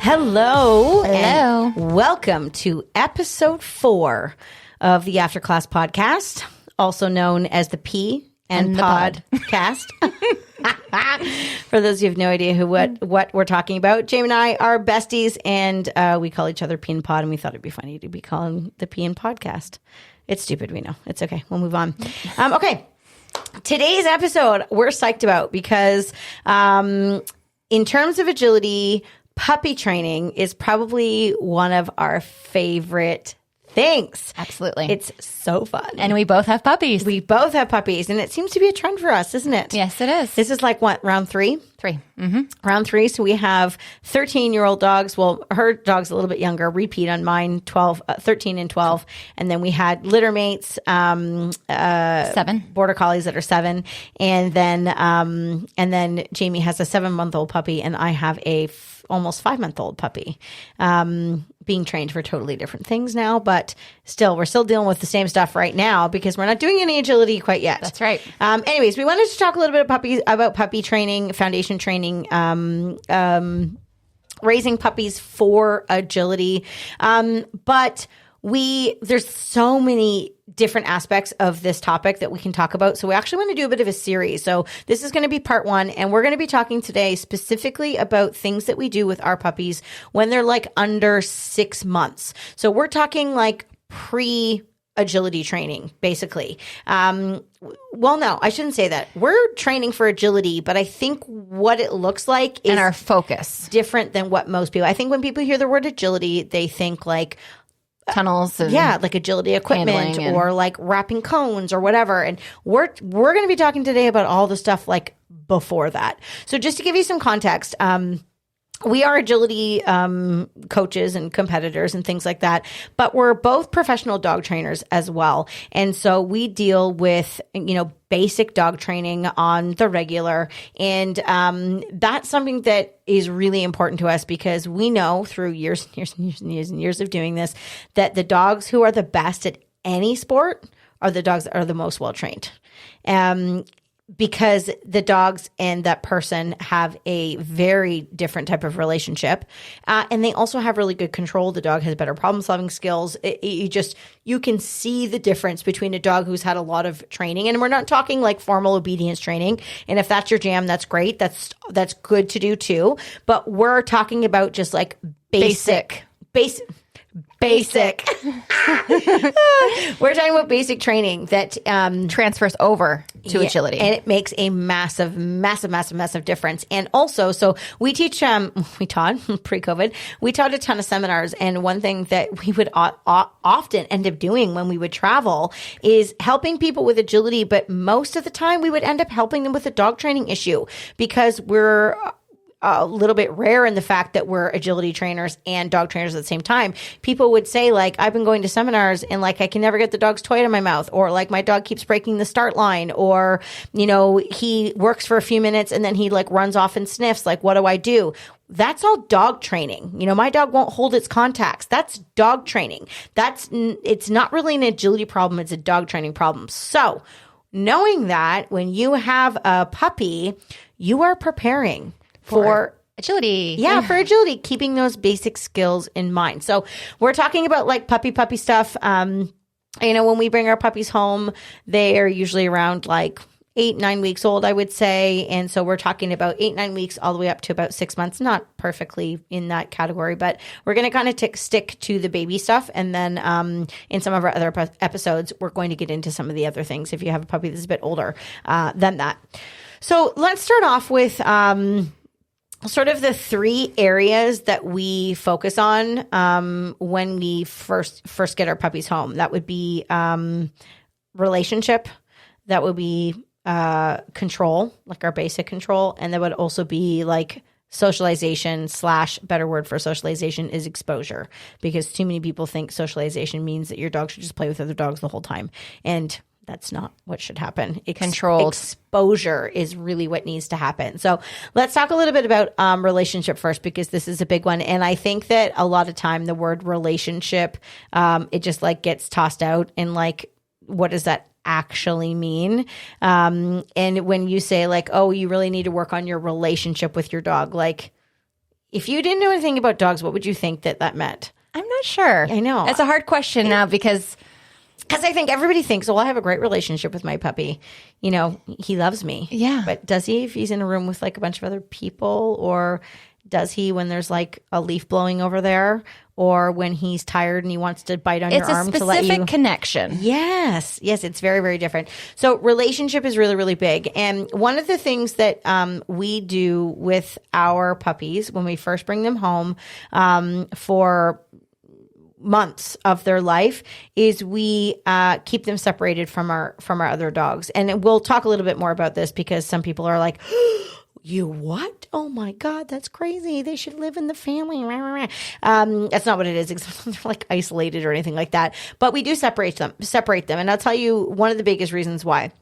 Hello. Hello. And welcome to episode 4 of the After Class podcast, also known as the P and Podcast. For those of you who have no idea what we're talking about, Jamie and I are besties, and we call each other P and Pod, and we thought it'd be funny to be calling the P and Podcast. It's stupid, we know. It's okay. We'll move on. Okay. Today's episode we're psyched about because in terms of agility, puppy training is probably one of our favorite things. Absolutely. It's so fun. And we both have puppies. We both have puppies, and it seems to be a trend for us, isn't it? Yes, it is. This is like what, round 3? 3. Mm-hmm. Round 3. So we have 13-year-old dogs. Well, her dog's a little bit younger. Repeat on mine, 13 and 12. And then we had litter mates, 7 border collies that are 7. And then Jamie has a 7-month-old puppy, and I have a almost 5-month-old puppy. Being trained for totally different things now, but we're still dealing with the same stuff right now because we're not doing any agility quite yet. That's right. Anyways, we wanted to talk a little bit about puppy training, foundation training, raising puppies for agility. But there's so many different aspects of this topic that we can talk about. So we actually want to do a bit of a series. So this is going to be part 1, and we're going to be talking today specifically about things that we do with our puppies when they're like under 6 months. So we're talking like pre-agility training, basically. Well, no, I shouldn't say that. We're training for agility, but I think what it looks like is and our focus different than what most people. I think when people hear the word agility, they think like tunnels and like agility equipment or like wrapping cones or whatever. And we're going to be talking today about all the stuff like before that. So just to give you some context, we are agility coaches and competitors and things like that, but we're both professional dog trainers as well. And so we deal with, basic dog training on the regular. And that's something that is really important to us because we know through years and years of doing this, that the dogs who are the best at any sport are the dogs that are the most well-trained. Because the dogs and that person have a very different type of relationship. And they also have really good control. The dog has better problem-solving skills. You can see the difference between a dog who's had a lot of training. And we're not talking like formal obedience training. And if that's your jam, that's great. That's good to do too. But we're talking about just like basic. We're talking about basic training that transfers over to agility. And it makes a massive difference. And also, so we taught pre-COVID, we taught a ton of seminars. And one thing that we would often end up doing when we would travel is helping people with agility. But most of the time we would end up helping them with a dog training issue because we're a little bit rare in the fact that we're agility trainers and dog trainers at the same time. People would say like, I've been going to seminars and like, I can never get the dog's toy out of my mouth, or like my dog keeps breaking the start line, or, he works for a few minutes and then he like runs off and sniffs. Like, what do I do? That's all dog training. My dog won't hold its contacts. That's dog training. It's not really an agility problem. It's a dog training problem. So knowing that when you have a puppy, you are preparing for agility. Yeah, for agility, keeping those basic skills in mind. So we're talking about like puppy stuff. When we bring our puppies home, they are usually around like 8-9 weeks old, I would say. And so we're talking about 8-9 weeks all the way up to about 6 months, not perfectly in that category, but we're going to kind of stick to the baby stuff. And then in some of our other episodes, we're going to get into some of the other things if you have a puppy that's a bit older than that. So let's start off with sort of the 3 areas that we focus on when we first get our puppies home. That would be relationship. That would be control, like our basic control. And that would also be like socialization / better word for socialization is exposure, because too many people think socialization means that your dog should just play with other dogs the whole time. And that's not what should happen. Controlled exposure is really what needs to happen. So let's talk a little bit about relationship first, because this is a big one. And I think that a lot of time the word relationship, it just like gets tossed out and like, what does that actually mean? And when you say like, oh, you really need to work on your relationship with your dog, like, If you didn't know anything about dogs, what would you think that meant? I'm not sure. I know. It's a hard question now because I think everybody thinks, well, I have a great relationship with my puppy. You know, he loves me. Yeah. But does he if he's in a room with like a bunch of other people? Or does he when there's like a leaf blowing over there? Or when he's tired and he wants to bite on your arm to let you... It's a specific connection. Yes. Yes, it's very, very different. So relationship is really, really big. And one of the things that we do with our puppies when we first bring them home for months of their life is we keep them separated from our other dogs. And we'll talk a little bit more about this because some people are like, you what? Oh my God, that's crazy. They should live in the family. That's not what it is. They're like isolated or anything like that. But we do separate them. And I'll tell you one of the biggest reasons why.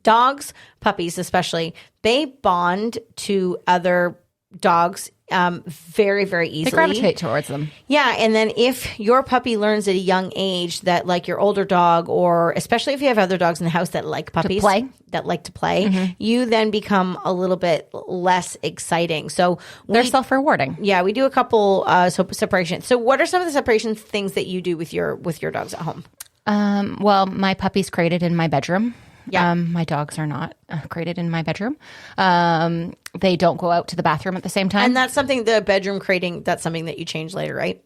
Dogs, puppies especially, they bond to other dogs very, very easily. They gravitate towards them. Yeah. And then if your puppy learns at a young age that like your older dog, or especially if you have other dogs in the house that like puppies, that like to play, you then become a little bit less exciting. So they're self-rewarding. Yeah. We do a couple separations. So what are some of the separation things that you do with your dogs at home? Well, my puppy's crated in my bedroom. Yeah. My dogs are not crated in my bedroom. They don't go out to the bathroom at the same time. And that's something, the bedroom crating, that's something that you change later, right?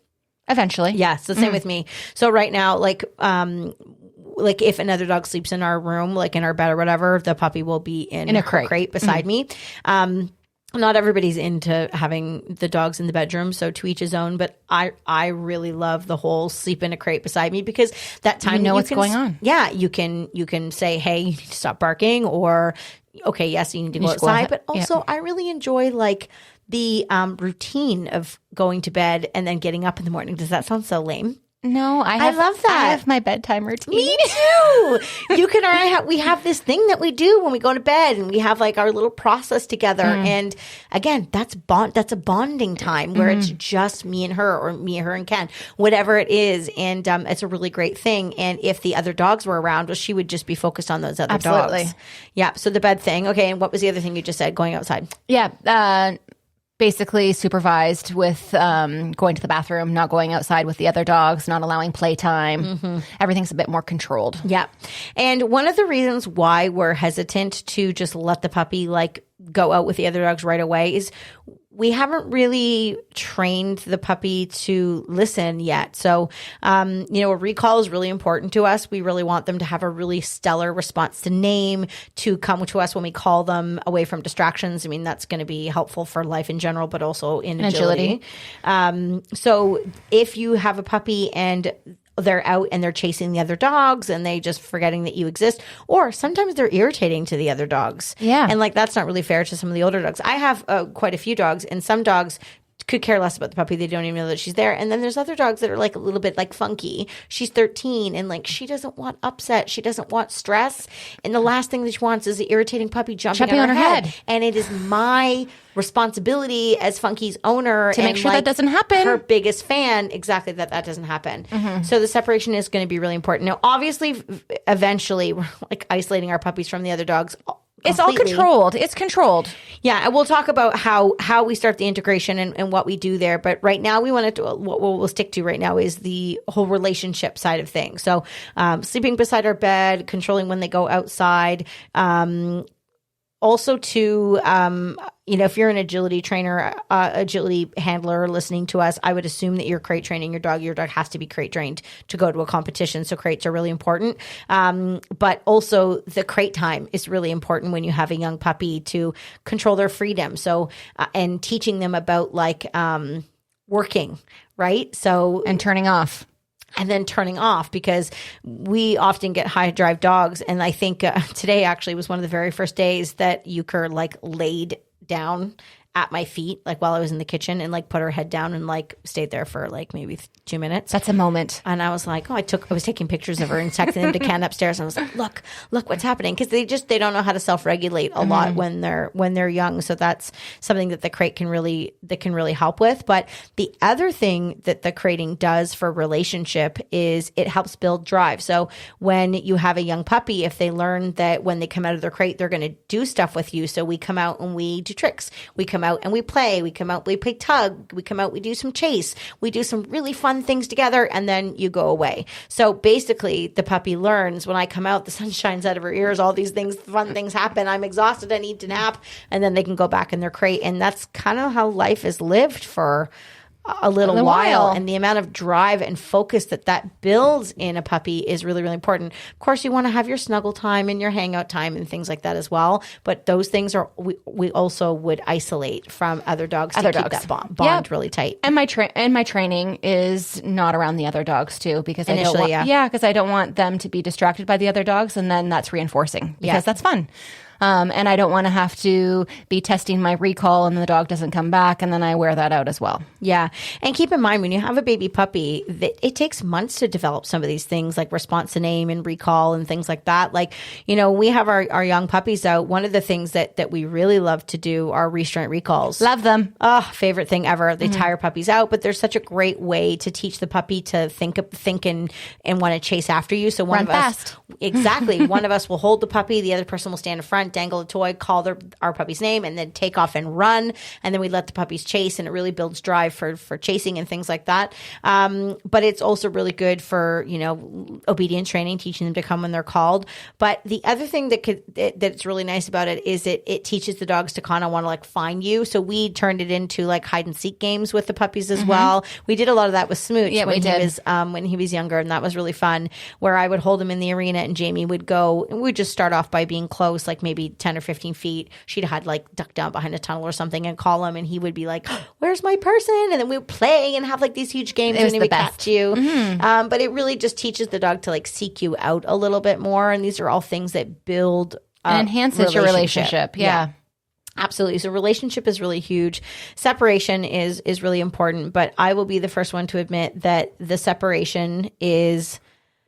Eventually. Yeah. So same with me. So right now, like if another dog sleeps in our room, like in our bed or whatever, the puppy will be in a crate beside me. Not everybody's into having the dogs in the bedroom, so to each his own. But I really love the whole sleep in a crate beside me because that time you know what's going on. Yeah, you can say, hey, you need to stop barking, or okay, yes, you need to go outside. But also, I really enjoy like the routine of going to bed and then getting up in the morning. Does that sound so lame? No, I love that. I have my bedtime routine. Me too. You can or I we have this thing that we do when we go to bed, and we have like our little process together. And again, that's a bonding time where it's just me and her, or me, her, and Ken, whatever it is. And it's a really great thing. And if the other dogs were around, well, she would just be focused on those other dogs. Yeah. So the bed thing. Okay. And what was the other thing you just said? Going outside. Yeah. Basically supervised with going to the bathroom, not going outside with the other dogs, not allowing playtime. Everything's a bit more controlled. Yeah. And one of the reasons why we're hesitant to just let the puppy like go out with the other dogs right away is we haven't really trained the puppy to listen yet. So, a recall is really important to us. We really want them to have a really stellar response to name, to come to us when we call them, away from distractions. I mean, that's going to be helpful for life in general, but also in agility. So if you have a puppy and they're out and they're chasing the other dogs and they just forgetting that you exist, or sometimes they're irritating to the other dogs. Yeah. And like, that's not really fair to some of the older dogs. I have quite a few dogs, and some dogs could care less about the puppy. They don't even know that she's there. And then there's other dogs that are like a little bit like funky. She's 13 and like she doesn't want upset. She doesn't want stress. And the last thing that she wants is the irritating puppy jumping on her head. And it is my responsibility as Funky's owner to make sure that doesn't happen. Her biggest fan, exactly, that doesn't happen. So the separation is going to be really important. Now, obviously, eventually, we're like isolating our puppies from the other dogs. It's all controlled. It's controlled. Yeah, and we'll talk about how we start the integration and what we do there. But right now, we want to what we'll stick to right now is the whole relationship side of things. So sleeping beside our bed, controlling when they go outside. Also, to if you're an agility trainer, agility handler listening to us, I would assume that you're crate training your dog. Your dog has to be crate trained to go to a competition. So crates are really important. But also the crate time is really important when you have a young puppy to control their freedom. So, and teaching them about like working, right? So, and turning off. And then turning off, because we often get high drive dogs. And I think today actually was one of the very first days that Euchre like laid down at my feet, like while I was in the kitchen, and like put her head down and like stayed there for like maybe 2 minutes. That's a moment. And I was like, I was taking pictures of her and texting them to Ken upstairs. And I was like, look what's happening. Cause they don't know how to self-regulate a lot when they're young. So that's something that the crate can really help with. But the other thing that the crating does for relationship is it helps build drive. So when you have a young puppy, if they learn that when they come out of their crate, they're going to do stuff with you. So we come out and we do tricks. We come come out and we play. We come out, we play tug. We come out, we do some chase. We do some really fun things together, and then you go away. So basically, the puppy learns when I come out, the sun shines out of her ears, all these things, fun things happen. I'm exhausted, I need to nap, and then they can go back in their crate. And that's kind of how life is lived for a little while. And the amount of drive and focus that builds in a puppy is really, really important. Of course, you want to have your snuggle time and your hangout time and things like that as well. But those things are we also would isolate from other dogs to keep that bond really tight. And my training is not around the other dogs too, because initially, because I don't want them to be distracted by the other dogs, and then that's reinforcing because that's fun. And I don't want to have to be testing my recall and the dog doesn't come back, and then I wear that out as well. Yeah. And keep in mind, when you have a baby puppy, it takes months to develop some of these things like response to name and recall and things like that. Like, we have our young puppies out. One of the things that we really love to do are restraint recalls. Love them. Oh, favorite thing ever. They tire puppies out, but there's such a great way to teach the puppy to think and want to chase after you. So Run fast. Exactly. One of us will hold the puppy. The other person will stand in front, dangle a toy, call our puppy's name, and then take off and run. And then we let the puppies chase, and it really builds drive for chasing and things like that. But it's also really good for, obedience training, teaching them to come when they're called. But the other thing that's really nice about it is it teaches the dogs to kind of want to like find you. So we turned it into like hide and seek games with the puppies as well. We did a lot of that with Smooch when he was younger, and that was really fun, where I would hold him in the arena and Jamie would go, and we'd just start off by being close, like maybe 10 or 15 feet. She'd had like ducked down behind a tunnel or something and call him, and he would be like, where's my person? And then we would play and have like these huge games and he would catch you. But it really just teaches the dog to like seek you out a little bit more. And these are all things that build and enhances your relationship. Yeah. Absolutely. So relationship is really huge. Separation is really important, but I will be the first one to admit that the separation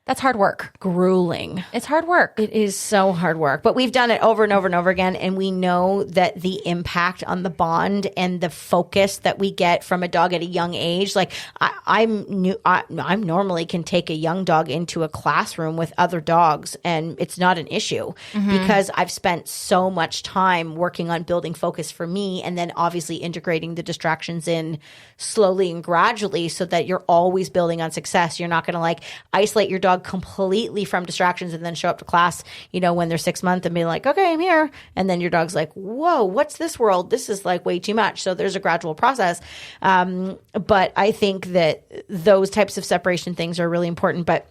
that's hard work. Grueling. It's hard work. It is so hard work. But we've done it over and over and over again, and we know that the impact on the bond and the focus that we get from a dog at a young age, like I normally can take a young dog into a classroom with other dogs, and it's not an issue because I've spent so much time working on building focus for me, and then obviously integrating the distractions in slowly and gradually so that you're always building on success. You're not going to like isolate your dog completely from distractions and then show up to class, when they're 6 months and be like, okay, I'm here. And then your dog's like, whoa, what's this world? This is like way too much. So there's a gradual process. But I think that those types of separation things are really important. But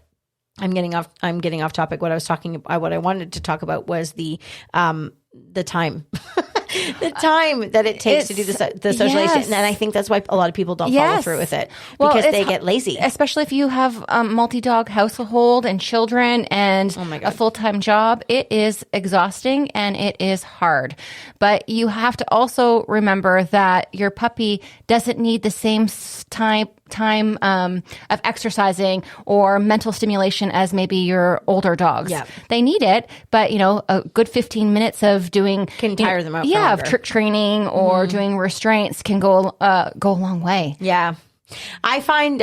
I'm getting off topic. What I wanted to talk about was the time. The time that it takes to do the socialization. Yes. And I think that's why a lot of people don't follow through with it because they get lazy. Especially if you have a multi-dog household and children and a full-time job. It is exhausting and it is hard. But you have to also remember that your puppy doesn't need the same time of exercising or mental stimulation as maybe your older dogs. Yeah. They need it, but a good 15 minutes of doing can tire them out. Yeah, of trick training or doing restraints can go a long way. Yeah. I find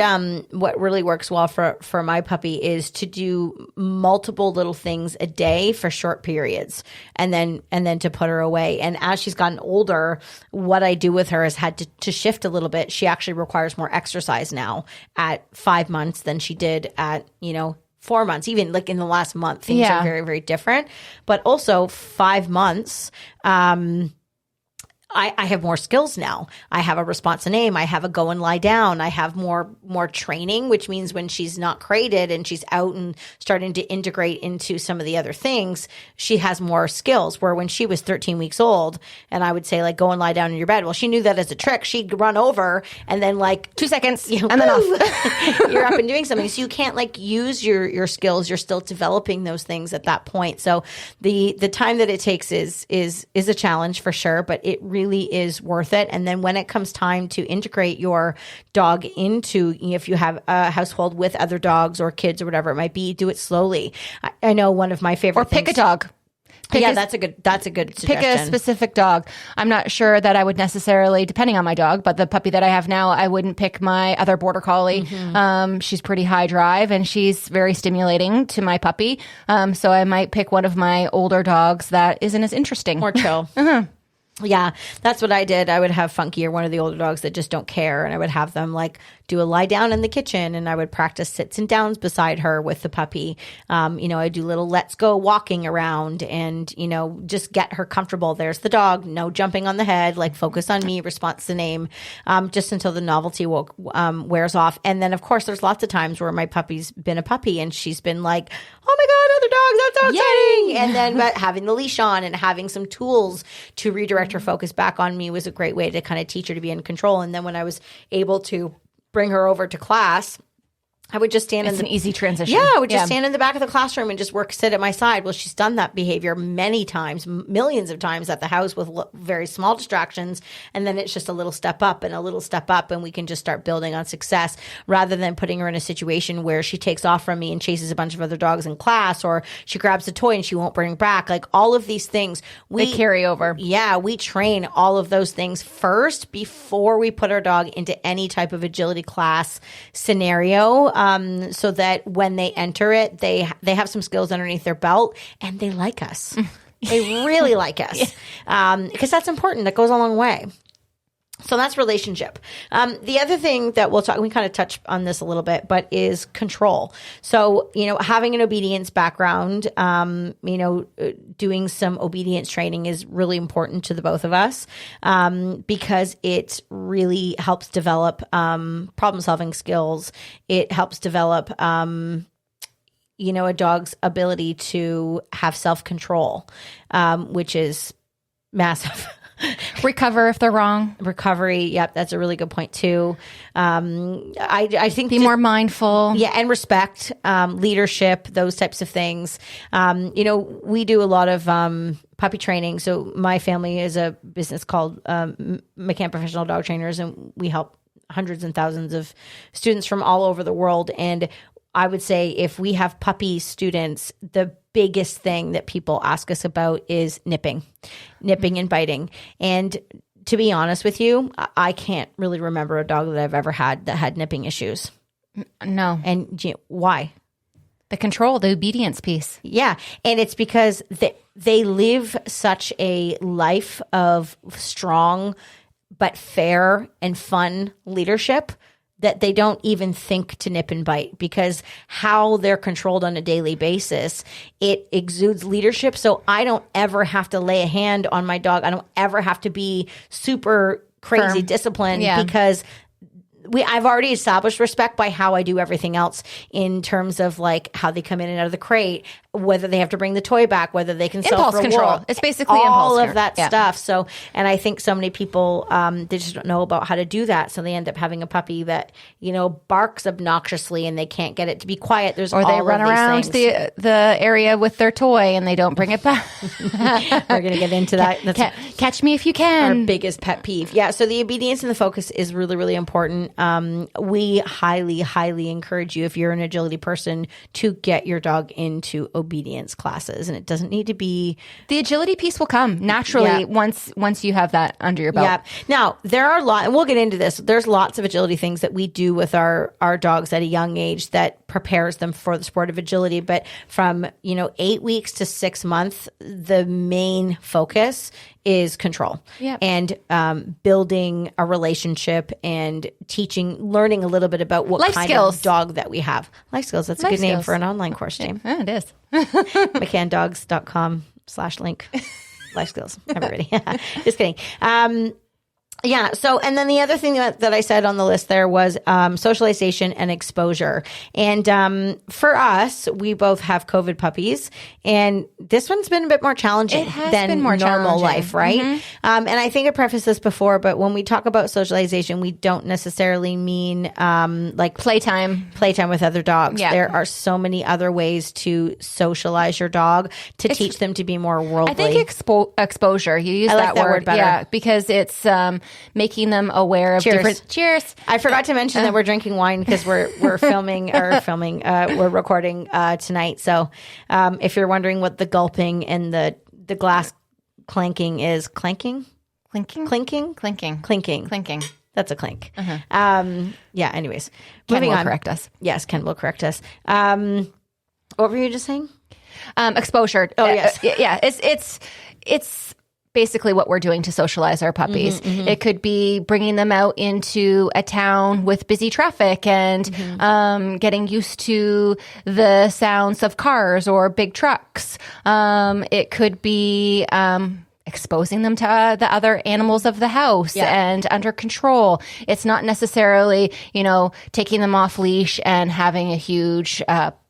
what really works well for my puppy is to do multiple little things a day for short periods and then to put her away. And as she's gotten older, what I do with her has had to shift a little bit. She actually requires more exercise now at 5 months than she did at, 4 months. Even like in the last month, things are very, very different. But also 5 months, I have more skills now. I have a response to name. I have a go and lie down. I have more training, which means when she's not crated and she's out and starting to integrate into some of the other things, she has more skills. Where when she was 13 weeks old and I would say like, go and lie down in your bed. Well, she knew that as a trick. She'd run over and then like 2 seconds and then off. You're up and doing something. So you can't like use your skills. You're still developing those things at that point. So the time that it takes is a challenge for sure, but it really is worth it. And then when it comes time to integrate your dog into, if you have a household with other dogs or kids or whatever it might be, do it slowly. I know one of my favorite things. Or pick a dog. That's a good suggestion. Pick a specific dog. I'm not sure that I would necessarily, depending on my dog, but the puppy that I have now, I wouldn't pick my other border collie. She's pretty high drive and she's very stimulating to my puppy. So I might pick one of my older dogs that isn't as interesting. More chill. Yeah, that's what I did. I would have Funky or one of the older dogs that just don't care. And I would have them like do a lie down in the kitchen, and I would practice sits and downs beside her with the puppy. I do little let's go walking around and, just get her comfortable. There's the dog, no jumping on the head, like focus on me, response to name, just until the novelty wears off. And then, of course, there's lots of times where my puppy's been a puppy and she's been like, oh my God, other dogs, that's so exciting. And then but having the leash on and having some tools to redirect her focus back on me was a great way to kind of teach her to be in control. And then when I was able to bring her over to class, I would just stand an easy transition. Yeah, I would just stand in the back of the classroom and just sit at my side. Well, she's done that behavior many times, millions of times at the house with very small distractions. And then it's just a little step up and a little step up, and we can just start building on success rather than putting her in a situation where she takes off from me and chases a bunch of other dogs in class, or she grabs a toy and she won't bring it back. Like all of these things. They carry over. Yeah, we train all of those things first before we put our dog into any type of agility class scenario. So that when they enter it, they have some skills underneath their belt and they like us. They really like us because that's important. That goes a long way. So that's relationship. The other thing that we kind of touch on this a little bit, but is control. So, having an obedience background, doing some obedience training is really important to the both of us because it really helps develop problem solving skills. It helps develop a dog's ability to have self-control, which is massive. Recover if they're wrong. Recovery. Yep. That's a really good point too. I think be more mindful. Yeah. And respect, leadership, those types of things. We do a lot of, puppy training. So my family is a business called, McCann Professional Dog Trainers, and we help hundreds and thousands of students from all over the world. And I would say if we have puppy students, the biggest thing that people ask us about is nipping and biting. And to be honest with you, I can't really remember a dog that I've ever had that had nipping issues. No. And why? The control, the obedience piece. Yeah. And it's because they live such a life of strong but fair and fun leadership that they don't even think to nip and bite, because how they're controlled on a daily basis, it exudes leadership. So I don't ever have to lay a hand on my dog. I don't ever have to be super crazy firm, disciplined because I've already established respect by how I do everything else in terms of like how they come in and out of the crate, whether they have to bring the toy back, whether they can impulse control. It's basically all impulse of that stuff. So, and I think so many people, they just don't know about how to do that. So they end up having a puppy that, barks obnoxiously and they can't get it to be quiet. Or they run around the area with their toy and they don't bring it back. We're going to get into that. That's catch me if you can. Our biggest pet peeve. Yeah. So the obedience and the focus is really, really important. We highly, highly encourage you, if you're an agility person, to get your dog into obedience classes. And it doesn't need to be... The agility piece will come naturally once you have that under your belt. Yeah. Now, there are and we'll get into this. There's lots of agility things that we do with our dogs at a young age that prepares them for the sport of agility. But from, 8 weeks to 6 months, the main focus is control and building a relationship and learning a little bit about what life kind skills. Of dog that we have. Life skills. That's a good name for an online course, James. Yeah, it is. McCanndogs.com/link. Life skills. Everybody. Just kidding. Yeah. So, and then the other thing that I said on the list there was socialization and exposure. And for us, we both have COVID puppies, and this one's been a bit more challenging than normal life, right? Mm-hmm. And I think I prefaced this before, but when we talk about socialization, we don't necessarily mean like playtime with other dogs. Yeah. There are so many other ways to socialize your dog to teach them to be more worldly. I think exposure. You use that word better. Yeah, because it's making them aware of different. Cheers. I forgot to mention that we're drinking wine because we're we're recording tonight. So if you're wondering what the gulping and the glass clanking is, clinking. That's a clink. Yeah. Anyways, Ken will correct us. Yes, Ken will correct us. What were you just saying? Exposure. Oh yes. Yeah. It's basically what we're doing to socialize our puppies. It could be bringing them out into a town with busy traffic and getting used to the sounds of cars or big trucks. It could be exposing them to the other animals of the house and under control. It's not necessarily, taking them off leash and having a huge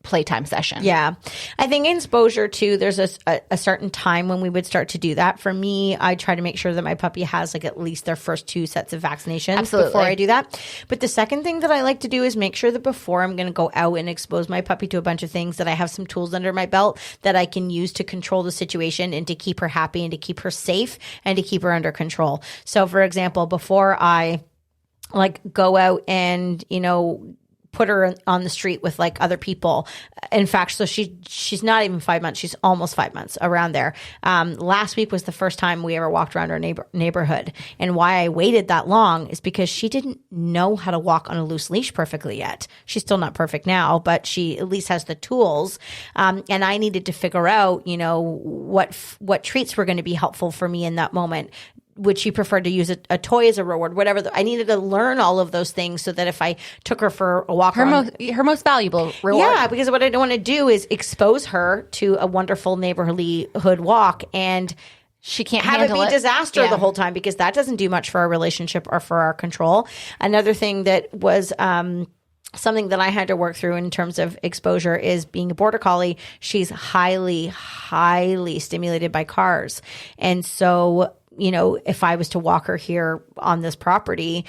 playtime session. Yeah. I think in exposure too, there's a certain time when we would start to do that. For me, I try to make sure that my puppy has like at least their first 2 sets of vaccinations before I do that. But the second thing that I like to do is make sure that before I'm going to go out and expose my puppy to a bunch of things, that I have some tools under my belt that I can use to control the situation and to keep her happy and to keep her safe and to keep her under control. So for example, before I go out and, put her on the street with other people. In fact, so she's not even 5 months. She's almost 5 months, around there. Last week was the first time we ever walked around our neighborhood. And why I waited that long is because she didn't know how to walk on a loose leash perfectly yet. She's still not perfect now, but she at least has the tools. And I needed to figure out, what treats were going to be helpful for me in that moment. Would she prefer to use a toy as a reward, whatever? I needed to learn all of those things so that if I took her for a walk, her most valuable reward. Yeah, because what I don't want to do is expose her to a wonderful neighborhood walk and she can't have handle it be disaster the whole time, because that doesn't do much for our relationship or for our control. Another thing that was something that I had to work through in terms of exposure is being a border collie. She's highly, highly stimulated by cars. And so, if I was to walk her here on this property,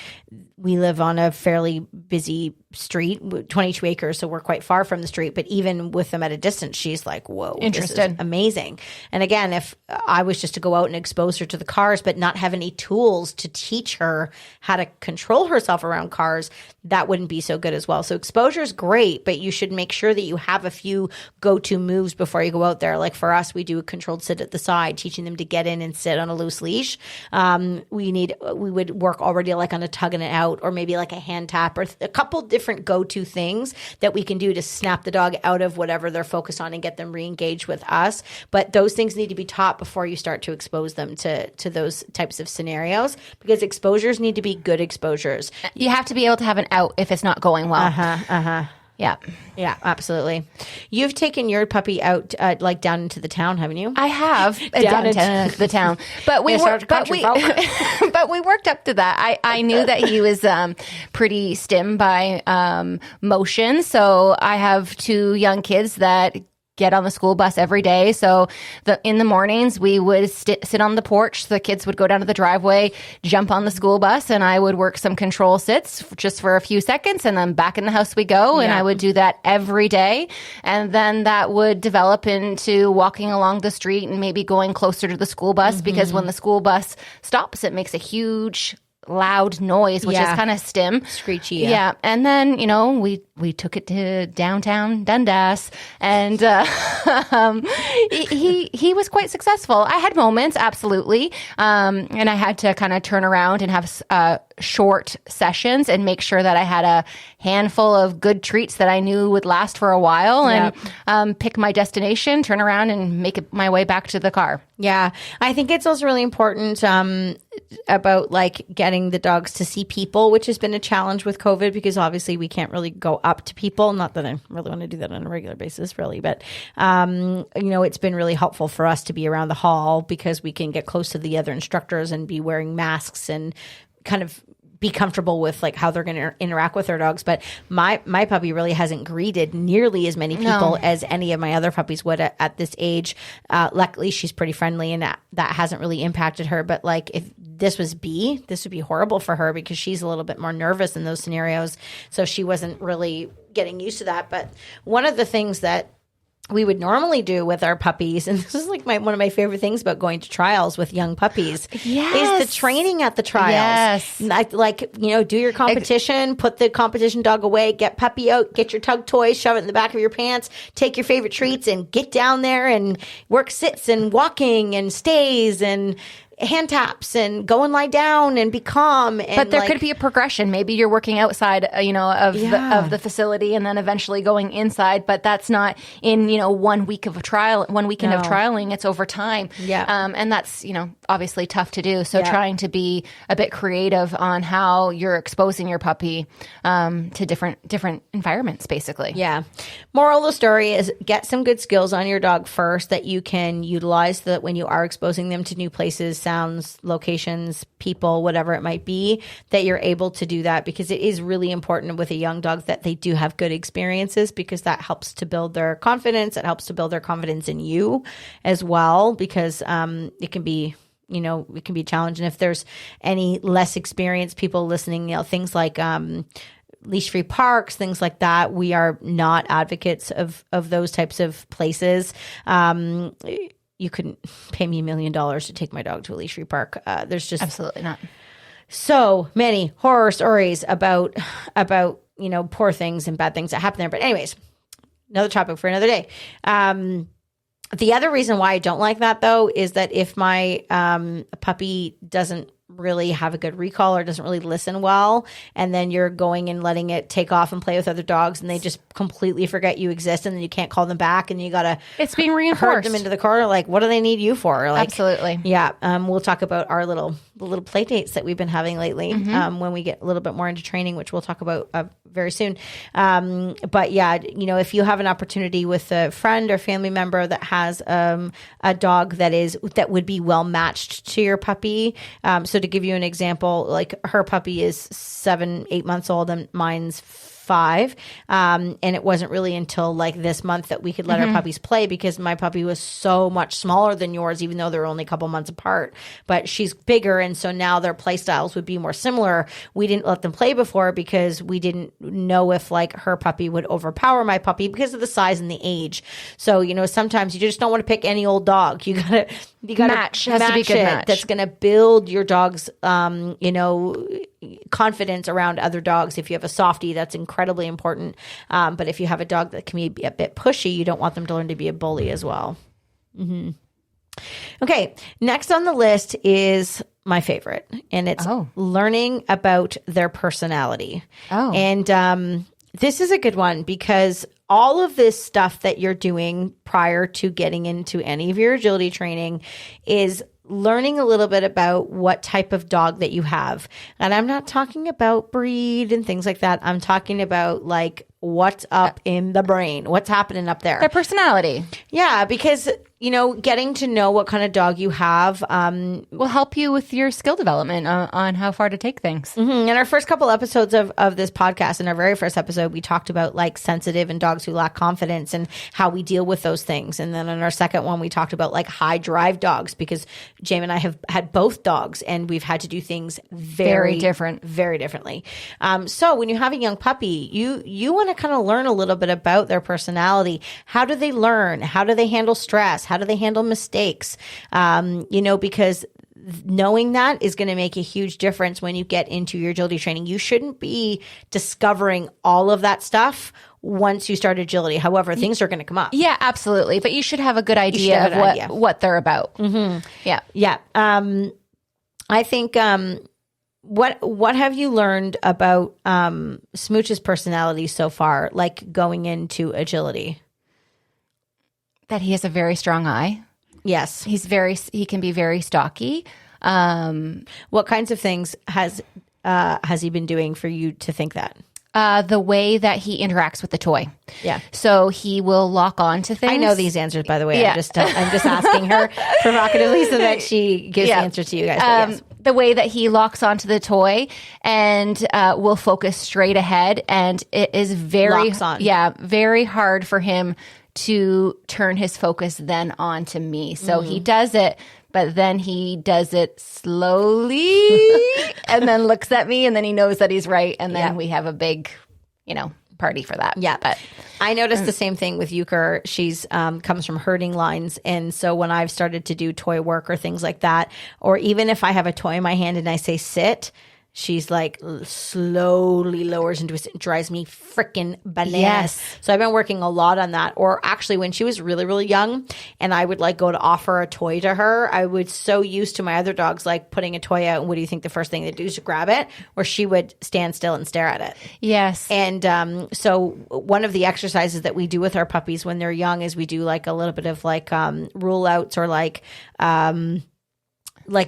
we live on a fairly busy street, 22 acres, so we're quite far from the street. But even with them at a distance, she's like, whoa, interested. This is amazing. And again, if I was just to go out and expose her to the cars, but not have any tools to teach her how to control herself around cars, that wouldn't be so good as well. So exposure is great, but you should make sure that you have a few go-to moves before you go out there. Like for us, we do a controlled sit at the side, teaching them to get in and sit on a loose leash. We would work already on a tugging it out, or maybe a hand tap, or a couple different go-to things that we can do to snap the dog out of whatever they're focused on and get them re-engaged with us. But those things need to be taught before you start to expose them to those types of scenarios, because exposures need to be good exposures. You have to be able to have an out if it's not going well. Yeah. Yeah, absolutely. You've taken your puppy out, down into the town, haven't you? I have down into the town, but we worked up to that. I knew that he was pretty stim by motion, so I have 2 young kids that get on the school bus every day. So in the mornings, we would sit on the porch. The kids would go down to the driveway, jump on the school bus, and I would work some control sits just for a few seconds, and then back in the house we go. And I would do that every day. And then that would develop into walking along the street and maybe going closer to the school bus, because when the school bus stops, it makes a huge loud noise, which is kind of stim. Screechy. Yeah. And then, we took it to downtown Dundas, and he was quite successful. I had moments, absolutely. And I had to kind of turn around and have short sessions and make sure that I had a handful of good treats that I knew would last for a while, and pick my destination, turn around and make my way back to the car. Yeah. I think it's also really important about getting the dogs to see people, which has been a challenge with COVID, because obviously we can't really go up to people. Not that I really want to do that on a regular basis, really, but it's been really helpful for us to be around the hall, because we can get close to the other instructors and be wearing masks and kind of be comfortable with how they're going to interact with their dogs. But my puppy really hasn't greeted nearly as many people as any of my other puppies would at this age. Luckily, she's pretty friendly, and that hasn't really impacted her. But if this was B, this would be horrible for her, because she's a little bit more nervous in those scenarios. So she wasn't really getting used to that. But one of the things that we would normally do with our puppies, and this is one of my favorite things about going to trials with young puppies, is the training at the trials. Yes. Do your competition, put the competition dog away, get puppy out, get your tug toy, shove it in the back of your pants, take your favorite treats, and get down there and work sits and walking and stays and hand taps and go and lie down and be calm. And but there could be a progression. Maybe you're working outside, of the facility and then eventually going inside. But that's not in 1 week of a trial, 1 weekend of trialing. It's over time. Yeah. And that's obviously tough to do. So trying to be a bit creative on how you're exposing your puppy to different environments, basically. Yeah. Moral of the story is get some good skills on your dog first that you can utilize so that when you are exposing them to new places, sounds, locations, people, whatever it might be, that you're able to do that, because it is really important with a young dog that they do have good experiences, because that helps to build their confidence. It helps to build their confidence in you as well, because it can be it can be a challenge. And if there's any less experienced people listening, things like leash-free parks, things like that, we are not advocates of those types of places. You couldn't pay me $1 million to take my dog to a leash-free park. There's just absolutely not so many horror stories about poor things and bad things that happen there. But anyways, another topic for another day. The other reason why I don't like that, though, is that if my puppy doesn't really have a good recall or doesn't really listen well, and then you're going and letting it take off and play with other dogs, and they just completely forget you exist, and then you can't call them back, and you gotta being reinforced, herd them into the corner. Like, what do they need you for? Like, absolutely. Yeah. We'll talk about our little play dates that we've been having lately when we get a little bit more into training, which we'll talk about very soon. But yeah, if you have an opportunity with a friend or family member that has a dog that would be well matched to your puppy. So to give you an example, like her puppy is 7-8 months old and mine's 5. And it wasn't really until like this month that we could let our puppies play, because my puppy was so much smaller than yours, even though they're only a couple months apart. But she's bigger, and so now their play styles would be more similar. We didn't let them play before because we didn't know if like her puppy would overpower my puppy because of the size and the age. So, sometimes you just don't want to pick any old dog. You gotta match. Has to be a good match. That's gonna build your dog's confidence around other dogs. If you have a softie, that's incredibly important. But if you have a dog that can be a bit pushy, you don't want them to learn to be a bully as well. Okay, next on the list is my favorite, and it's learning about their personality. And this is a good one, because all of this stuff that you're doing prior to getting into any of your agility training is learning a little bit about what type of dog that you have. And I'm not talking about breed and things like that. I'm talking about like what's up in the brain, what's happening up there. Their personality. Yeah, because getting to know what kind of dog you have will help you with your skill development on how far to take things. In our first couple episodes of this podcast, in our very first episode, we talked about like sensitive and dogs who lack confidence and how we deal with those things. And then in our second one, we talked about like high drive dogs, because Jamie and I have had both dogs and we've had to do things very differently. So when you have a young puppy, you want to kind of learn a little bit about their personality. How do they learn? How do they handle stress? How do they handle mistakes? Because knowing that is going to make a huge difference when you get into your agility training. You shouldn't be discovering all of that stuff once you start agility. However, things are going to come up. Yeah, absolutely. But you should have a good idea of what they're about. Yeah. Yeah. I think what have you learned about Smooch's personality so far, like going into agility? That he has a very strong eye. Yes. He can be very stocky. What kinds of things has he been doing for you to think that? The way that he interacts with the toy. Yeah. So he will lock on to things. I know these answers, by the way. Yeah. I'm just asking her provocatively so that she gives the answer to you guys. Yes. The way that he locks onto the toy and will focus straight ahead, and it is very hard for him to turn his focus then on to me. So he does it, but then he does it slowly and then looks at me, and then he knows that he's right. And then we have a big, party for that. Yeah. But I noticed the same thing with Euchre. She's comes from herding lines. And so when I've started to do toy work or things like that, or even if I have a toy in my hand and I say sit, she's like slowly lowers into it. It drives me freaking bananas. Yes. So I've been working a lot on that. Or actually when she was really, really young and I would like go to offer a toy to her, I would so used to my other dogs like putting a toy out and what do you think the first thing they do is to grab it? Or she would stand still and stare at it. Yes. And so one of the exercises that we do with our puppies when they're young is we do like a little bit of like rule outs or like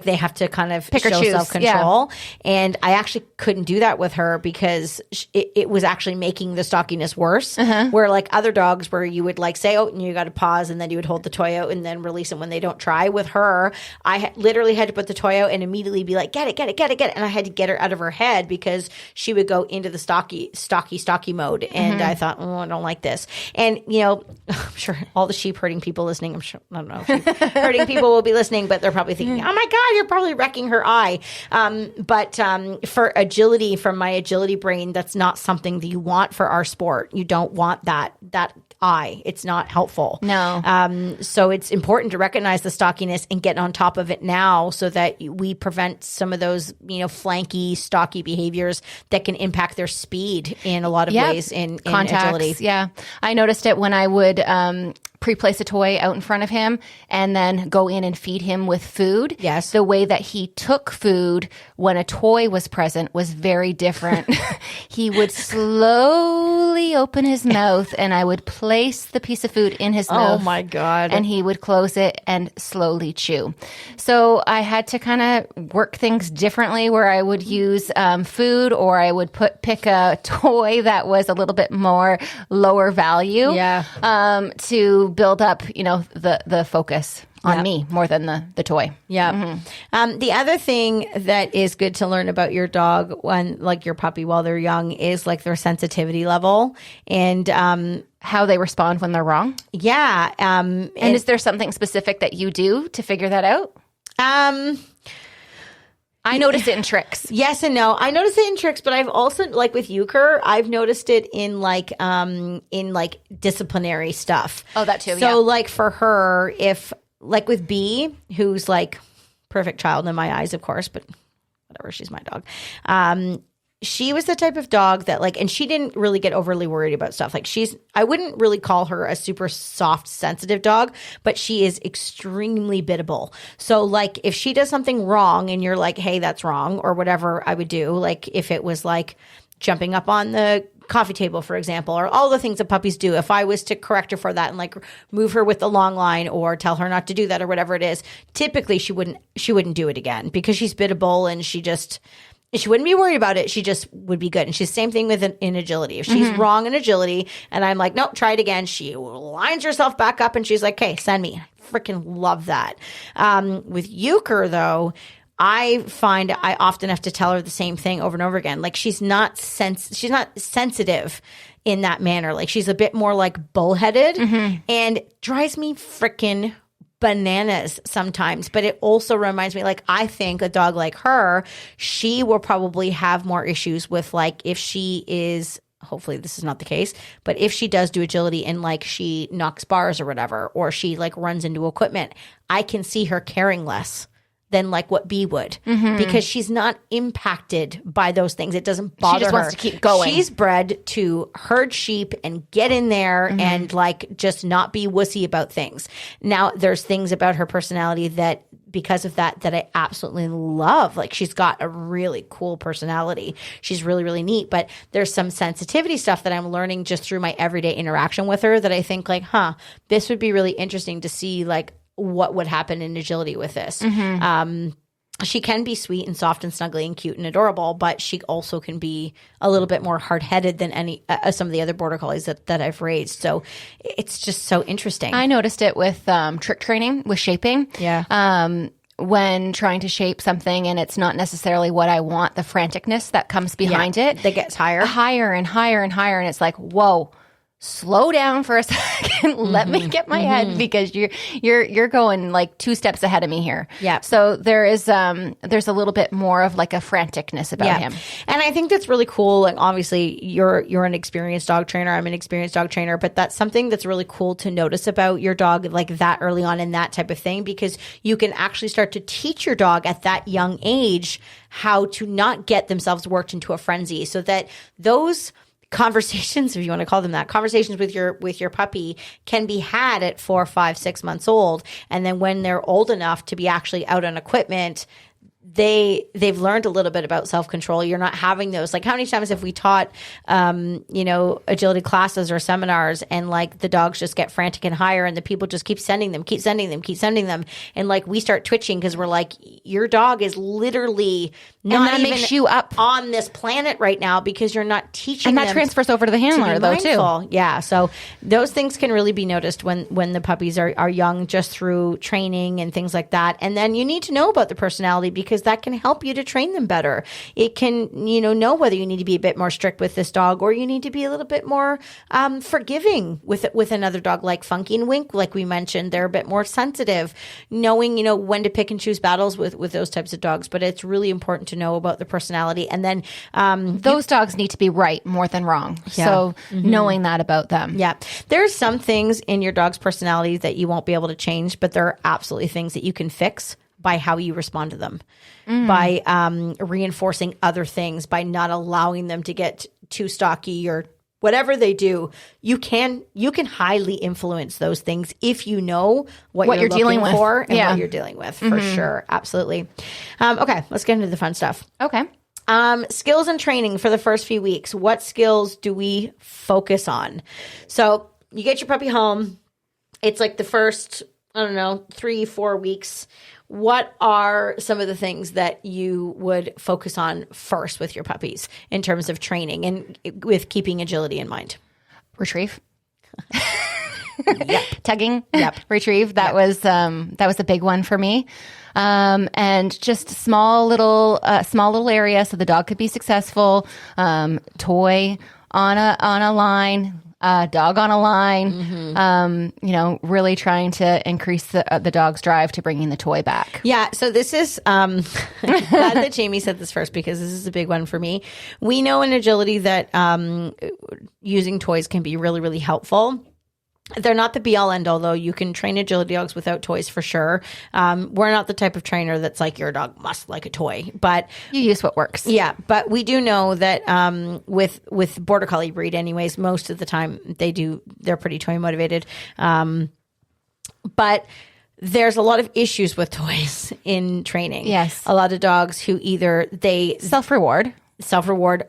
they have to kind of pick or show choose. self-control. Yeah. And I actually couldn't do that with her because it was actually making the stockiness worse. Where like other dogs where you would like say, oh, and you got to pause and then you would hold the toy out and then release them when they don't try. With her, I literally had to put the toy out and immediately be like, get it. And I had to get her out of her head because she would go into the stocky mode. And I thought, oh, I don't like this. And, you know, I'm sure all the sheep herding people listening, I don't know if sheep herding people will be listening, but they're probably thinking, oh my God, you're probably wrecking her eye. But for agility, from my agility brain, that's not something that you want for our sport. You don't want that eye. It's not helpful. No. So it's important to recognize the stockiness and get on top of it now so that we prevent some of those, you know, flanky, stocky behaviors that can impact their speed in a lot of ways in agility. Yeah. I noticed it when I would pre-place a toy out in front of him and then go in and feed him with food. Yes. The way that he took food when a toy was present was very different. He would slowly open his mouth and I would place the piece of food in his mouth. Oh my God. And he would close it and slowly chew. So I had to kind of work things differently where I would use food or I would pick a toy that was a little bit more lower value. Yeah. To build up, you know, the focus on me more than the toy. Yeah. The other thing that is good to learn about your dog when like your puppy while they're young is like their sensitivity level and how they respond when they're wrong. Yeah. And is there something specific that you do to figure that out? I notice it in tricks. Yes and no. I notice it in tricks, but I've also, like with Euchre, I've noticed it in like disciplinary stuff. Oh, that too. So like for her, if like with B, who's like perfect child in my eyes, of course, but whatever, she's my dog. She was the type of dog that like, and she didn't really get overly worried about stuff. Like I wouldn't really call her a super soft, sensitive dog, but she is extremely biddable. So like if she does something wrong and you're like, hey, that's wrong or whatever I would do, like if it was like jumping up on the coffee table, for example, or all the things that puppies do, if I was to correct her for that and like move her with the long line or tell her not to do that or whatever it is, typically she wouldn't do it again because she's biddable and she wouldn't be worried about it. She just would be good. And she's the same thing with in agility. If she's wrong in agility and I'm like, nope, try it again, she lines herself back up and she's like, okay, send me. I freaking love that. With Euchre, though, I find I often have to tell her the same thing over and over again. Like she's not sensitive in that manner. Like she's a bit more like bullheaded and drives me freaking bananas sometimes. But it also reminds me, like, I think a dog like her, she will probably have more issues with like if she is, hopefully this is not the case, but if she does do agility and like she knocks bars or whatever, or she like runs into equipment, I can see her caring less than like what B would because she's not impacted by those things. It doesn't bother her. She just wants to keep going. She's bred to herd sheep and get in there and like just not be wussy about things. Now there's things about her personality that because of that I absolutely love. Like she's got a really cool personality. She's really, really neat. But there's some sensitivity stuff that I'm learning just through my everyday interaction with her that I think like, this would be really interesting to see like what would happen in agility with this. She can be sweet and soft and snuggly and cute and adorable, but she also can be a little bit more hard-headed than some of the other border collies that I've raised. So it's just so interesting. I noticed it with trick training, with shaping. Yeah. When trying to shape something and it's not necessarily what I want, the franticness that comes behind it. That gets higher. Higher and higher and higher. And it's like, whoa. slow down for a second. Let me get my head, because you're going like 2 steps ahead of me here. Yeah. So there's a little bit more of like a franticness about him. And I think that's really cool. Like, obviously you're an experienced dog trainer. I'm an experienced dog trainer, but that's something that's really cool to notice about your dog, like that early on and that type of thing, because you can actually start to teach your dog at that young age how to not get themselves worked into a frenzy, so that those conversations, if you want to call them that, conversations with your puppy can be had at 4, 5, 6 months old. And then when they're old enough to be actually out on equipment, they've learned a little bit about self-control. You're not having those, like, how many times have we taught agility classes or seminars, and like the dogs just get frantic and higher, and the people just keep sending them, and like we start twitching because we're like, your dog is literally not even makes you up on this planet right now because you're not teaching them. And that transfers over to the handler though too. Yeah, so those things can really be noticed when the puppies are young, just through training and things like that. And then you need to know about the personality, because that can help you to train them better. It can, know whether you need to be a bit more strict with this dog, or you need to be a little bit more forgiving with another dog, like Funky and Wink, like we mentioned. They're a bit more sensitive, knowing, when to pick and choose battles with those types of dogs. But it's really important to know about the personality. And then those dogs need to be right more than wrong. Yeah. So knowing that about them. Yeah. There's some things in your dog's personality that you won't be able to change, but there are absolutely things that you can fix by how you respond to them, by reinforcing other things, by not allowing them to get too stocky, or whatever they do. You can highly influence those things if you know what you're dealing with for and what you're dealing with, for sure. Absolutely. Okay, let's get into the fun stuff. Okay. Skills and training for the first few weeks. What skills do we focus on? So you get your puppy home. It's like the first, 3-4 weeks. What are some of the things that you would focus on first with your puppies in terms of training and with keeping agility in mind? Retrieve. Tugging. Retrieve. That was a big one for me. And just small little area so the dog could be successful. Toy on a line. Dog on a line, really trying to increase the dog's drive to bringing the toy back. Yeah. So this is, glad that Jamie said this first, because this is a big one for me. We know in agility that using toys can be really, really helpful. They're not the be-all, end-all, though. You can train agility dogs without toys for sure. We're not the type of trainer that's like, your dog must like a toy, but you use what works. Yeah, but we do know that with Border Collie breed, anyways, most of the time they're pretty toy motivated. But there's a lot of issues with toys in training. Yes, a lot of dogs who either they self-reward,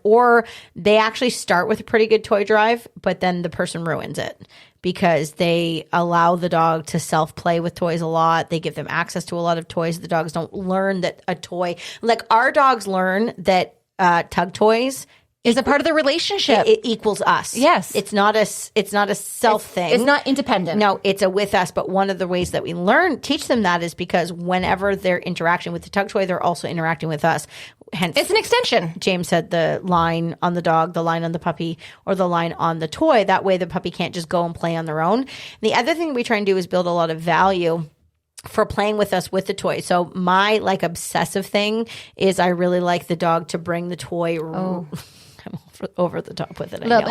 or they actually start with a pretty good toy drive, but then the person ruins it because they allow the dog to self-play with toys a lot. They give them access to a lot of toys. The dogs don't learn that a toy, like our dogs learn that tug toys is a part of the relationship. It equals us. Yes. It's not a self thing. It's not independent. No, it's a with us. But one of the ways that we teach them that is because whenever they're interacting with the tug toy, they're also interacting with us. Hence, it's an extension. James said the line on the dog, the line on the puppy, or the line on the toy. That way the puppy can't just go and play on their own. The other thing we try and do is build a lot of value for playing with us with the toy. So my obsessive thing is I really like the dog to bring the toy I'm over the top with it, I know.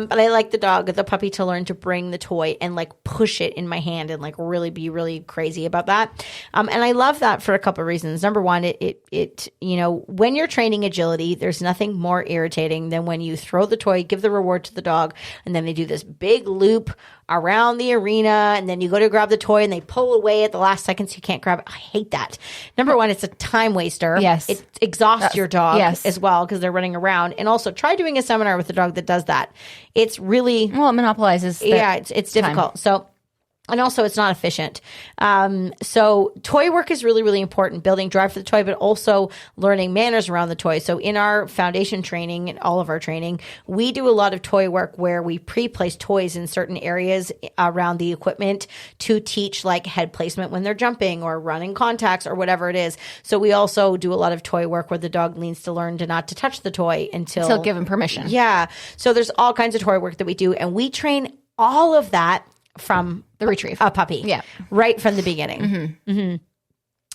But I like the puppy to learn to bring the toy and push it in my hand and really be really crazy about that. And I love that for a couple of reasons. Number one, it when you're training agility, there's nothing more irritating than when you throw the toy, give the reward to the dog, and then they do this big loop around the arena, and then you go to grab the toy and they pull away at the last second so you can't grab it. I hate that. Number one, it's a time waster. Yes. It exhausts your dog as well because they're running around. And also try doing a seminar with a dog that does that. It's really... Well, it monopolizes it's difficult. So And also it's not efficient. So toy work is really, really important, building drive for the toy, but also learning manners around the toy. So in our foundation training and all of our training, we do a lot of toy work where we pre-place toys in certain areas around the equipment to teach like head placement when they're jumping or running contacts or whatever it is. So we also do a lot of toy work where the dog needs to learn to not to touch the toy until given permission. Yeah. So there's all kinds of toy work that we do, and we train all of that from the retrieve a puppy. Yeah. Right from the beginning.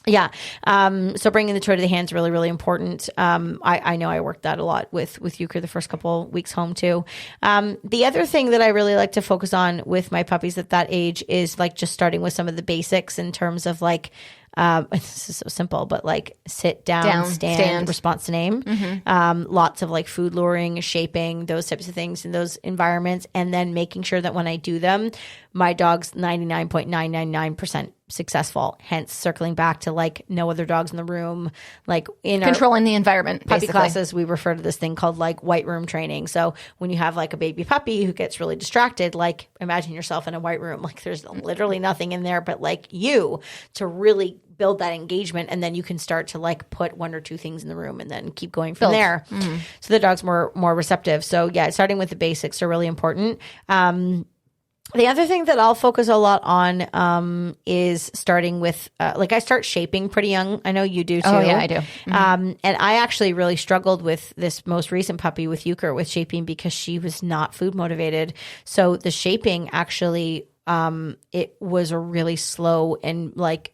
Yeah. So bringing the toy to the hands is really, really important. I know I worked that a lot with Euchre the first couple weeks home too. The other thing that I really like to focus on with my puppies at that age is like just starting with some of the basics in terms of like, this is so simple, but like sit down, stand, response to name, lots of like food luring, shaping, those types of things in those environments. And then making sure that when I do them, my dog's 99.999% successful. Hence circling back to like no other dogs in the room, like in controlling the environment. Puppy basically. classes, we refer to this thing called like white room training. So when you have like a baby puppy who gets really distracted, like imagine yourself in a white room, like there's literally nothing in there, but like you to really build that engagement. And then you can start to like put one or two things in the room and then keep going from there. So the dog's more receptive. So yeah, starting with the basics are really important. The other thing that I'll focus a lot on is starting with, like I start shaping pretty young. I know you do too. Oh, yeah, I do. And I actually really struggled with this most recent puppy with Euchre with shaping because she was not food motivated. So the shaping actually, it was a really slow and like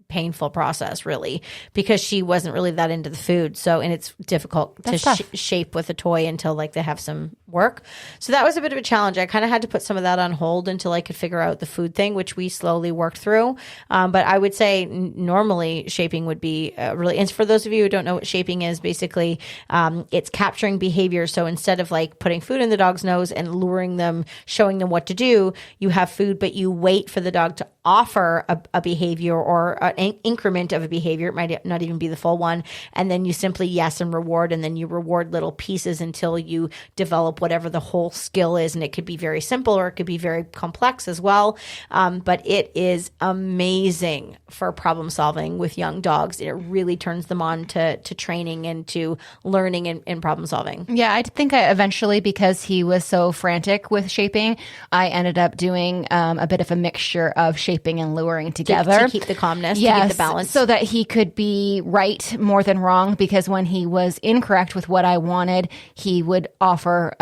painful process really because she wasn't really that into the food. So, and it's difficult to shape with a toy until like they have some work. So that was a bit of a challenge. I kind of had to put some of that on hold until I could figure out the food thing, which we slowly worked through. But I would say normally shaping would be really, and for those of you who don't know what shaping is, basically it's capturing behavior. So instead of like putting food in the dog's nose and luring them, showing them what to do, you have food, but you wait for the dog to offer a behavior or an increment of a behavior. It might not even be the full one. And then you simply yes and reward, and then you reward little pieces until you develop whatever the whole skill is. And it could be very simple or it could be very complex as well. But it is amazing for problem solving with young dogs. It really turns them on to training and to learning and problem solving. Yeah, I think I eventually, because he was so frantic with shaping, I ended up doing a bit of a mixture of shaping and luring together. To keep the calmness, to keep the balance. So that he could be right more than wrong, because when he was incorrect with what I wanted, he would offer,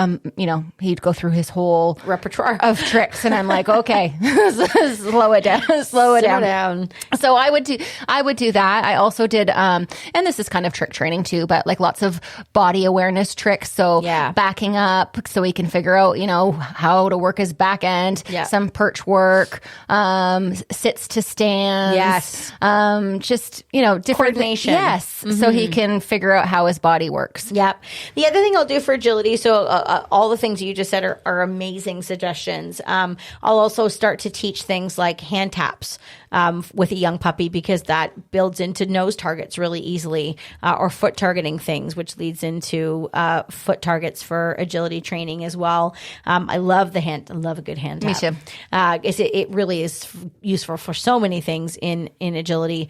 he'd go through his whole repertoire of tricks. And I'm like, okay, slow it down, slow it down. So I would do that. I also did, and this is kind of trick training too, but like lots of body awareness tricks. So backing up so he can figure out, how to work his back end, some perch work, sits to stands. Yes. Just, different coordination. Yes. Mm-hmm. So he can figure out how his body works. Yep. The other thing I'll do for agility, so all the things you just said are amazing suggestions. I'll also start to teach things like hand taps with a young puppy, because that builds into nose targets really easily, or foot targeting things, which leads into foot targets for agility training as well. I love a good hand tap. Me too. It really is useful for so many things in agility.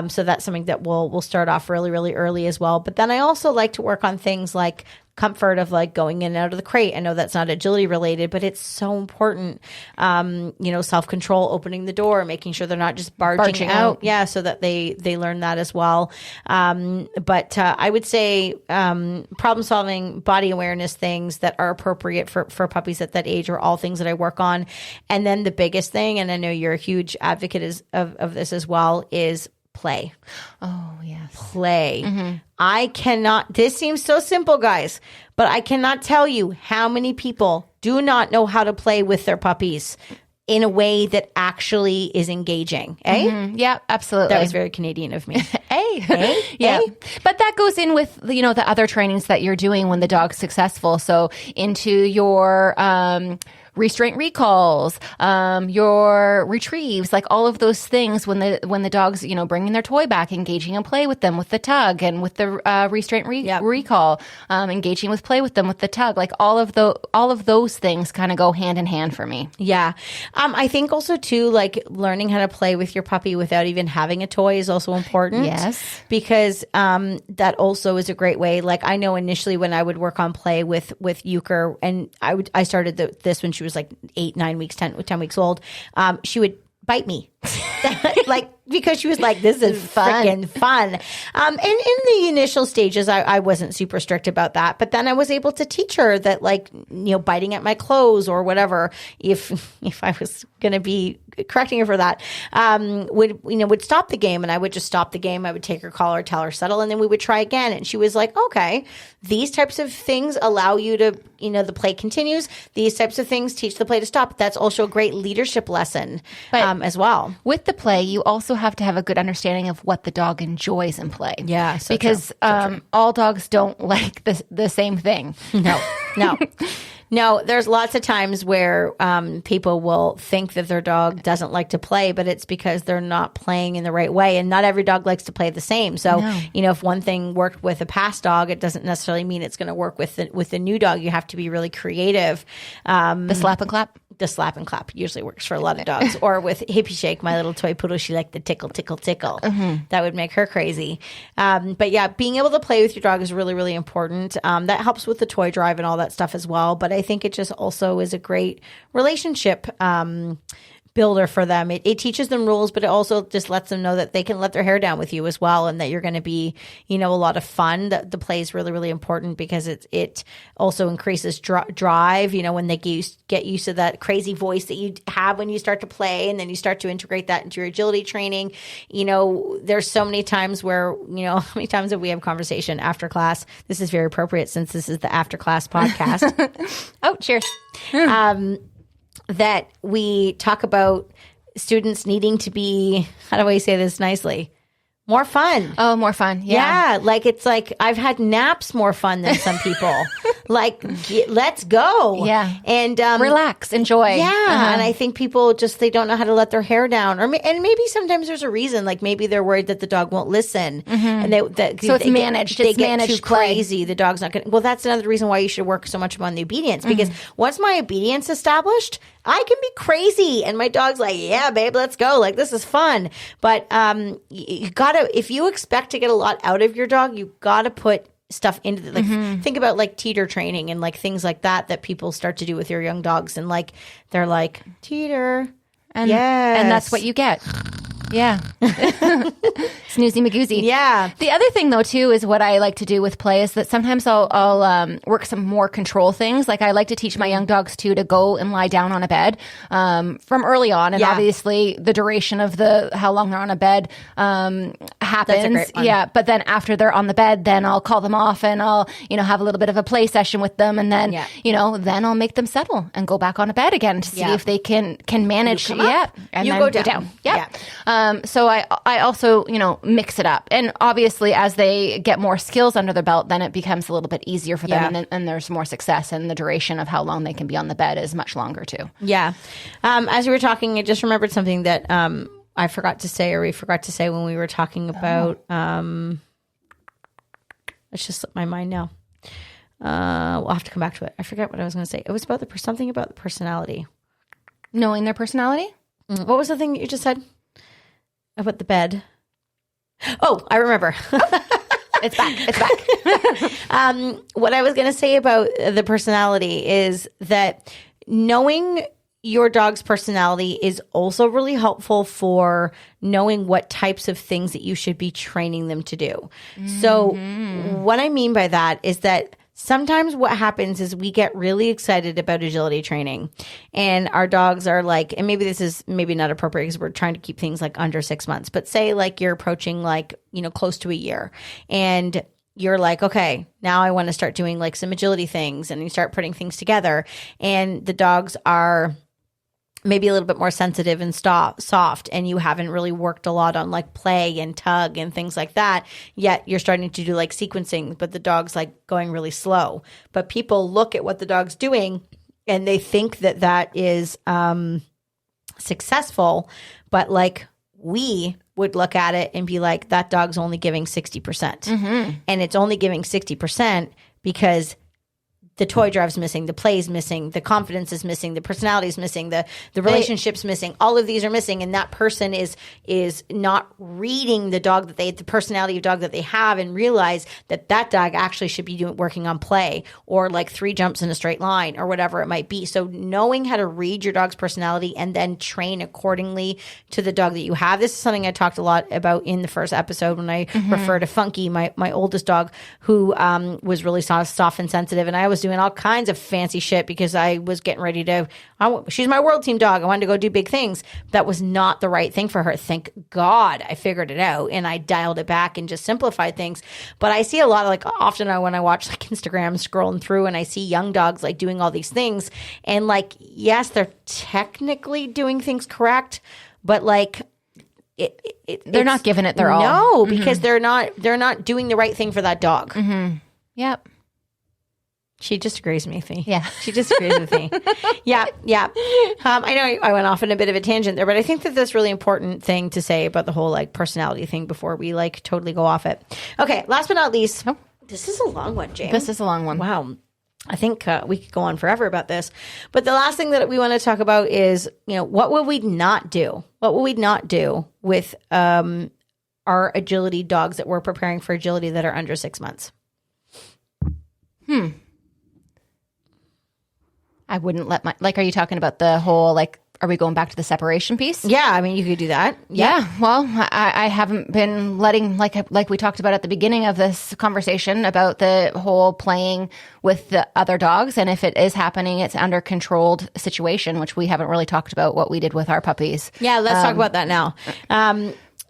So that's something that we'll start off really, really early as well. But then I also like to work on things like comfort of like going in and out of the crate. I know that's not agility related, but it's so important. Self-control, opening the door, making sure they're not just barging out. Yeah. So that they learn that as well. But I would say, problem solving, body awareness things that are appropriate for puppies at that age are all things that I work on. And then the biggest thing, and I know you're a huge advocate of this as well, is play. Oh, yes. Play. Mm-hmm. This seems so simple, guys, but I cannot tell you how many people do not know how to play with their puppies in a way that actually is engaging. Eh? Mm-hmm. Yeah, absolutely. That was very Canadian of me. Yeah. But that goes in with, the other trainings that you're doing when the dog's successful. So into your, restraint recalls, your retrieves, like all of those things when the dog's, bringing their toy back, engaging in play with them with the tug and with the restraint recall, engaging with play with them with the tug, like all of those things kind of go hand in hand for me. Yeah. I think also too, like learning how to play with your puppy without even having a toy is also important. Yes. Because that also is a great way. Like I know initially when I would work on play with Euchre, and I started this when she was like 8, 9 weeks, 10 weeks old, she would bite me. Like, because she was like, this is freaking fun. And in the initial stages, I wasn't super strict about that. But then I was able to teach her that, like, biting at my clothes or whatever, if I was going to be correcting her for that, would stop the game. And I would just stop the game. I would take her collar, tell her settle, and then we would try again. And she was like, okay, these types of things allow you to, the play continues. These types of things teach the play to stop. That's also a great leadership lesson as well. With the play, you also have to have a good understanding of what the dog enjoys in play. Yeah, so because all dogs don't like the same thing. No, there's lots of times where people will think that their dog doesn't like to play, but it's because they're not playing in the right way. And not every dog likes to play the same. So, if one thing worked with a past dog, it doesn't necessarily mean it's going to work with the new dog. You have to be really creative. The slap and clap? The slap and clap usually works for a lot of dogs. Or with Hippie Shake, my little toy poodle, she liked the tickle, tickle, tickle. Mm-hmm. That would make her crazy. But yeah, being able to play with your dog is really, really important. That helps with the toy drive and all that stuff as well. But I think it just also is a great relationship builder for them. It teaches them rules, but it also just lets them know that they can let their hair down with you as well, and that you're going to be, a lot of fun. The play is really, really important because it also increases drive. When they get used to that crazy voice that you have when you start to play, and then you start to integrate that into your agility training. There's so many times where, how many times have we have conversation after class? This is very appropriate since this is the after class podcast. Oh, cheers. That we talk about students needing to be, how do I say this nicely? More fun. Oh, more fun. Yeah. Like it's like I've had naps more fun than some people. Like, let's go. Yeah. And relax, enjoy. Yeah. And I think people just, they don't know how to let their hair down. And maybe sometimes there's a reason. Like maybe they're worried that the dog won't listen. Mm-hmm. And so it's managed. They it's get managed too crazy. The dog's not going to. Well, that's another reason why you should work so much on the obedience. Because once my obedience established, I can be crazy. And my dog's like, yeah, babe, let's go. Like, this is fun. But you gotta, if you expect to get a lot out of your dog, you gotta put stuff into the, like, think about like teeter training and like things like that people start to do with your young dogs. And like, they're like, teeter. And that's what you get. Yeah. Snoozy Magoozy. Yeah. The other thing though too is what I like to do with play is that sometimes I'll work some more control things. Like I like to teach my young dogs too to go and lie down on a bed from early on, and obviously the duration of how long they're on a bed happens. That's a great one. Yeah, but then after they're on the bed, then I'll call them off and I'll have a little bit of a play session with them, and then then I'll make them settle and go back on a bed again to see if they can manage. And you then go down. Yeah. So I also, mix it up. And obviously as they get more skills under their belt, then it becomes a little bit easier for them and there's more success, and the duration of how long they can be on the bed is much longer too. Yeah. As we were talking, I just remembered something that I forgot to say, or we forgot to say when we were talking about, it's just slipped my mind now. We'll have to come back to it. I forget what I was going to say. It was about something about the personality. Knowing their personality? What was the thing that you just said? About the bed. Oh, I remember. It's back. What I was going to say about the personality is that knowing your dog's personality is also really helpful for knowing what types of things that you should be training them to do. Mm-hmm. So what I mean by that is that sometimes what happens is we get really excited about agility training, and our dogs are like, and maybe this is maybe not appropriate because we're trying to keep things like under 6 months, but say like you're approaching like, close to a year, and you're like, okay, now I want to start doing like some agility things, and you start putting things together, and the dogs are maybe a little bit more sensitive and soft, and you haven't really worked a lot on like play and tug and things like that, yet you're starting to do like sequencing, but the dog's like going really slow. But people look at what the dog's doing and they think that that is successful, but like we would look at it and be like, that dog's only giving 60%. And it's only giving 60% because the toy drive's missing, the play's missing, the confidence is missing, the personality is missing, the relationship's missing. All of these are missing, and that person is not reading the dog that the personality of dog that they have, and realize that dog actually should be working on play, or like 3 jumps in a straight line, or whatever it might be. So knowing how to read your dog's personality and then train accordingly to the dog that you have. This is something I talked a lot about in the first episode when I referred to Funky, my oldest dog, who was really soft and sensitive, and I was doing all kinds of fancy shit because I was getting ready to, she's my world team dog. I wanted to go do big things. That was not the right thing for her. Thank God I figured it out and I dialed it back and just simplified things. But I see a lot of, like, often when I watch like Instagram scrolling through and I see young dogs like doing all these things, and like, yes, they're technically doing things correct, but like, they're not giving it their all. No, because they're not doing the right thing for that dog. Yep. She disagrees with me. Yeah. She disagrees with me. Yeah. I know I went off in a bit of a tangent there, but I think that that's really important thing to say about the whole like personality thing before we like totally go off it. Okay. Last but not least, this is a long one, James. This is a long one. Wow. I think we could go on forever about this. But the last thing that we want to talk about is, what would we not do? What would we not do with our agility dogs that we're preparing for agility that are under 6 months? I wouldn't let are you talking about the whole, like, are we going back to the separation piece? Yeah, I mean, you could do that. Yeah. Well, I haven't been letting, like we talked about at the beginning of this conversation about the whole playing with the other dogs. And if it is happening, it's under controlled situation, which we haven't really talked about what we did with our puppies. Yeah, let's talk about that now.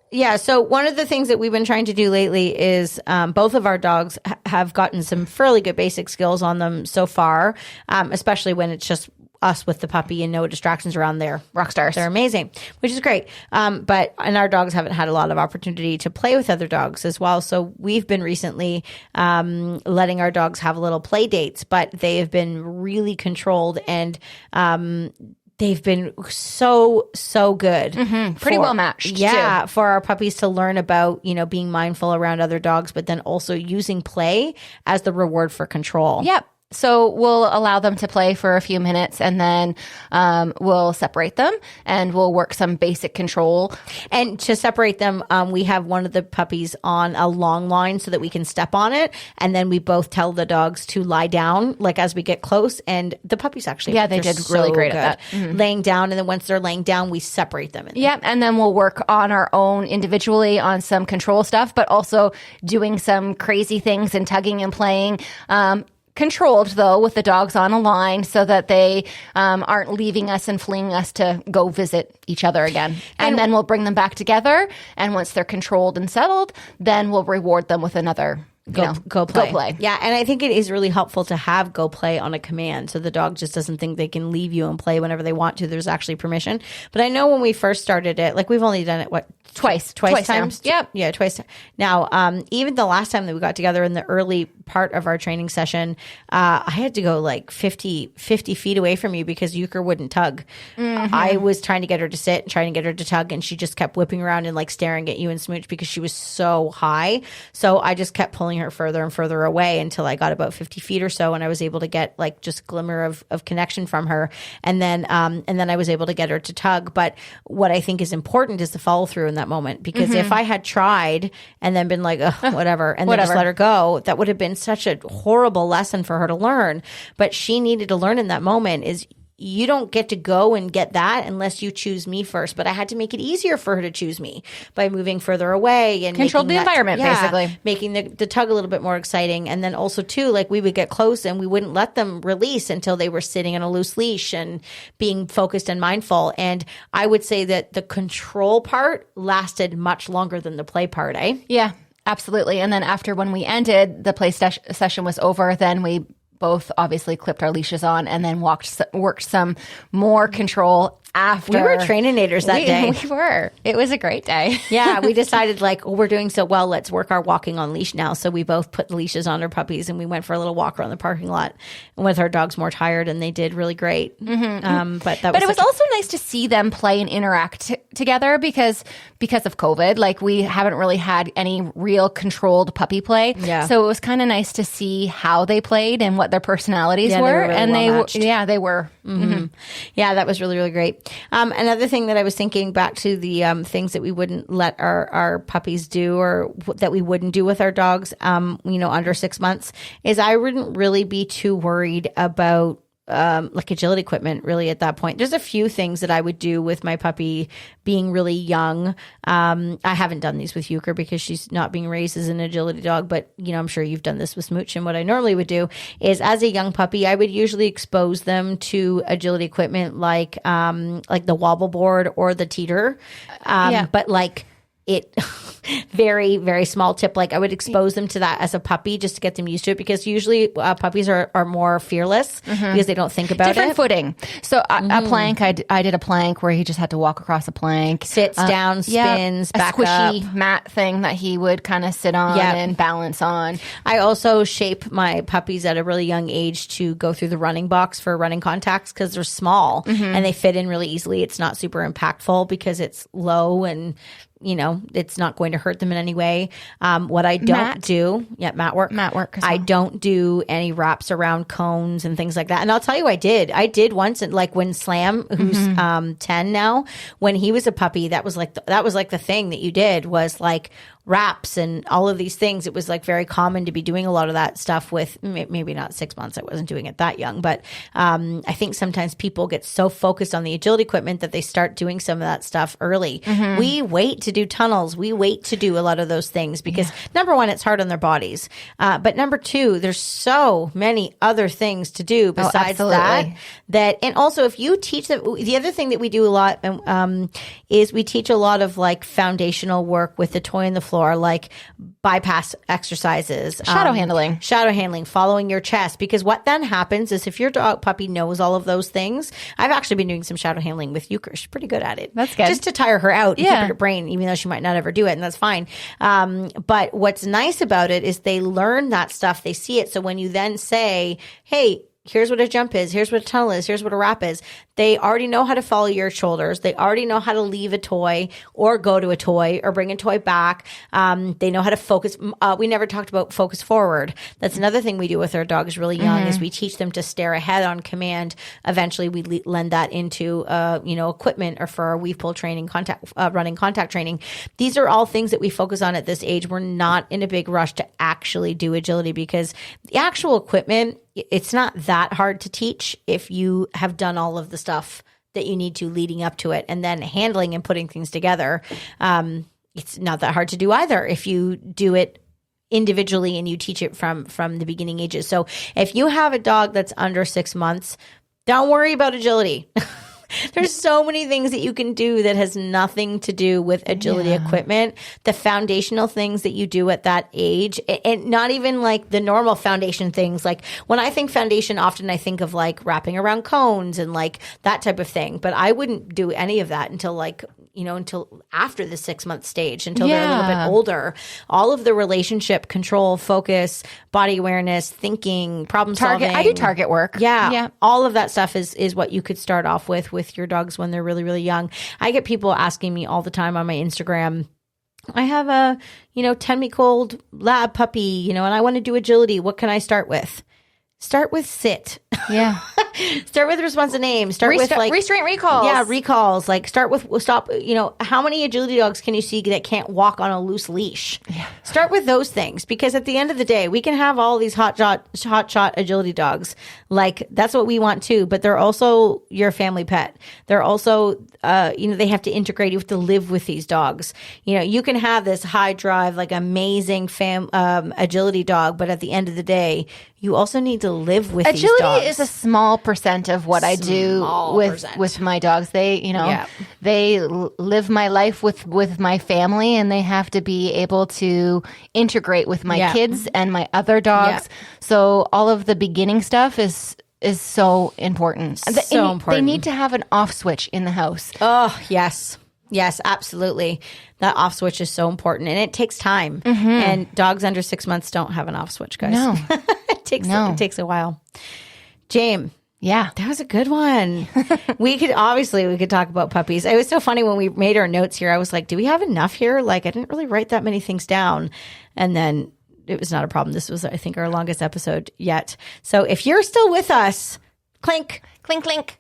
Yeah, so one of the things that we've been trying to do lately is both of our dogs have gotten some fairly good basic skills on them so far, especially when it's just us with the puppy and no distractions around there. Rock stars. They're amazing, which is great. And our dogs haven't had a lot of opportunity to play with other dogs as well. So we've been recently letting our dogs have little play dates, but they have been really controlled, and they've been so good. Pretty well matched. Yeah, too. for our puppies to learn about, being mindful around other dogs, but then also using play as the reward for control. Yep. So we'll allow them to play for a few minutes, and then we'll separate them, and we'll work some basic control. And to separate them, we have one of the puppies on a long line so that we can step on it. And then we both tell the dogs to lie down, like, as we get close. And the puppies actually, they did really great at that. Laying down. And then once they're laying down, we separate them. Yeah. And then we'll work on our own individually on some control stuff, but also doing some crazy things and tugging and playing. Controlled, though, with the dogs on a line so that they aren't leaving us and fleeing us to go visit each other again. And then we'll bring them back together. And once they're controlled and settled, then we'll reward them with another Go play. Yeah, and I think it is really helpful to have go play on a command, so the dog just doesn't think they can leave you and play whenever they want to. There's actually permission. But I know when we first started it, like, we've only done it, twice times? Now. Yep. Yeah, twice. Now, even the last time that we got together in the early part of our training session, I had to go like 50 feet away from you because Euchre wouldn't tug. I was trying to get her to sit, trying to get her to tug, and she just kept whipping around and like staring at you and smooch because she was so high. So I just kept pulling her further and further away until I got about 50 feet or so, and I was able to get like just a glimmer of connection from her. And then I was able to get her to tug. But what I think is important is the follow through in that moment, because if I had tried and then been like, whatever, and then just let her go, that would have been such a horrible lesson for her to learn. But she needed to learn in that moment is, you don't get to go and get that unless you choose me first. But I had to make it easier for her to choose me by moving further away and control the environment, basically. Making the tug a little bit more exciting. And then also, too, like, we would get close and we wouldn't let them release until they were sitting on a loose leash and being focused and mindful. And I would say that the control part lasted much longer than the play part, eh? Yeah, absolutely. And then after, when we ended, the play session was over, then we both obviously clipped our leashes on and then worked some more control after. We were trainators that day. We were. It was a great day. Yeah, we decided we're doing so well, let's work our walking on leash now. So we both put the leashes on our puppies and we went for a little walk around the parking lot with our dogs more tired, and they did really great. Mm-hmm. But it was also nice to see them play and interact together because of COVID. We haven't really had any real controlled puppy play. Yeah. So it was kind of nice to see how they played and what their personalities were. They were really they were. Mm-hmm. Yeah, that was really, really great. Another thing that I was thinking back to the things that we wouldn't let our puppies do, or that we wouldn't do with our dogs, under 6 months, is I wouldn't really be too worried about agility equipment really at that point. There's a few things that I would do with my puppy being really young. I haven't done these with Euchre because she's not being raised as an agility dog, but I'm sure you've done this with Smooch. And what I normally would do is, as a young puppy, I would usually expose them to agility equipment like the wobble board or the teeter. But it very, very small tip. I would expose them to that as a puppy just to get them used to it, because usually puppies are more fearless because they don't think about different footing. So a plank, I did a plank where he just had to walk across a plank. Sits down, spins, back up. A squishy mat thing that he would kind of sit on and balance on. I also shape my puppies at a really young age to go through the running box for running contacts because they're small and they fit in really easily. It's not super impactful because it's low and it's not going to hurt them in any way. What I don't do, mat work. I don't do any wraps around cones and things like that. And I'll tell you, I did once, and when Slam, who's 10 now, when he was a puppy, that was the thing that you did was wraps and all of these things. It was very common to be doing a lot of that stuff with maybe not 6 months. I wasn't doing it that young, but I think sometimes people get so focused on the agility equipment that they start doing some of that stuff early. We wait to do tunnels. We wait to do a lot of those things because number one, it's hard on their bodies. But number two, there's so many other things to do besides that. And also if you teach them, the other thing that we do a lot is we teach a lot of foundational work with the toy on the floor, bypass exercises, shadow handling, following your chest. Because what then happens is if your dog puppy knows all of those things, I've actually been doing some shadow handling with Euchre. She's pretty good at it. That's good. Just to tire her out and keep her brain, even though she might not ever do it, and that's fine. But what's nice about it is they learn that stuff. They see it. So when you then say, hey, here's what a jump is, here's what a tunnel is, here's what a wrap is, they already know how to follow your shoulders. They already know how to leave a toy or go to a toy or bring a toy back. They know how to focus. We never talked about focus forward. That's another thing we do with our dogs really young is we teach them to stare ahead on command. Eventually we lend that into, equipment or for our weave pull training, running contact training. These are all things that we focus on at this age. We're not in a big rush to actually do agility because the actual equipment, it's not that hard to teach if you have done all of the stuff that you need to leading up to it, and then handling and putting things together. It's not that hard to do either if you do it individually and you teach it from the beginning ages. So if you have a dog that's under 6 months, don't worry about agility. There's so many things that you can do that has nothing to do with agility equipment. The foundational things that you do at that age, and not even the normal foundation things. When I think foundation, often I think of wrapping around cones and that type of thing. But I wouldn't do any of that until until after the 6 month stage, until they're a little bit older. All of the relationship, control, focus, body awareness, thinking, problem solving. I do target work. Yeah. All of that stuff is what you could start off with your dogs when they're really, really young. I get people asking me all the time on my Instagram, I have a, 10-week-old lab puppy, and I want to do agility. What can I start with? Start with sit. Yeah. Start with responsive names. Start with restraint recalls. Yeah, recalls. Start with stop. How many agility dogs can you see that can't walk on a loose leash? Yeah. Start with those things, because at the end of the day, we can have all these hot shot agility dogs. That's what we want too. But they're also your family pet. They're also, they have to integrate. You have to live with these dogs. You can have this high drive, amazing agility dog, but at the end of the day, you also need to live with these dogs. Agility is a small percent of what I do with my dogs. They, they live my life with my family, and they have to be able to integrate with my kids and my other dogs. So all of the beginning stuff is is so important. So important. They need to have an off switch in the house. Oh, yes. Yes, absolutely. That off switch is so important, and it takes time. And dogs under 6 months don't have an off switch, guys. No. It takes a while. James. Yeah. That was a good one. we could talk about puppies. It was so funny when we made our notes here. I was like, do we have enough here? Like, I didn't really write that many things down. And then it was not a problem. This was, I think, our longest episode yet. So if you're still with us, clink. Clink, clink.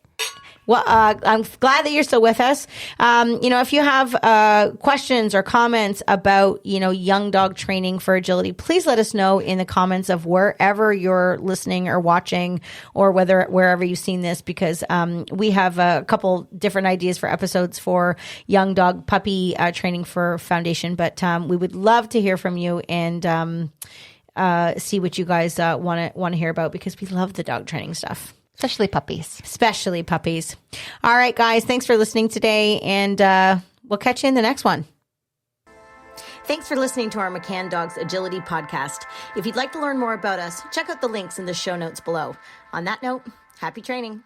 Well, I'm glad that you're still with us. If you have questions or comments about, young dog training for agility, please let us know in the comments of wherever you're listening or watching, or wherever you've seen this, because we have a couple different ideas for episodes for young dog puppy training for Foundation. But we would love to hear from you and see what you guys want to hear about, because we love the dog training stuff. Especially puppies. All right, guys. Thanks for listening today, and we'll catch you in the next one. Thanks for listening to our McCann Dogs Agility Podcast. If you'd like to learn more about us, check out the links in the show notes below. On that note, happy training.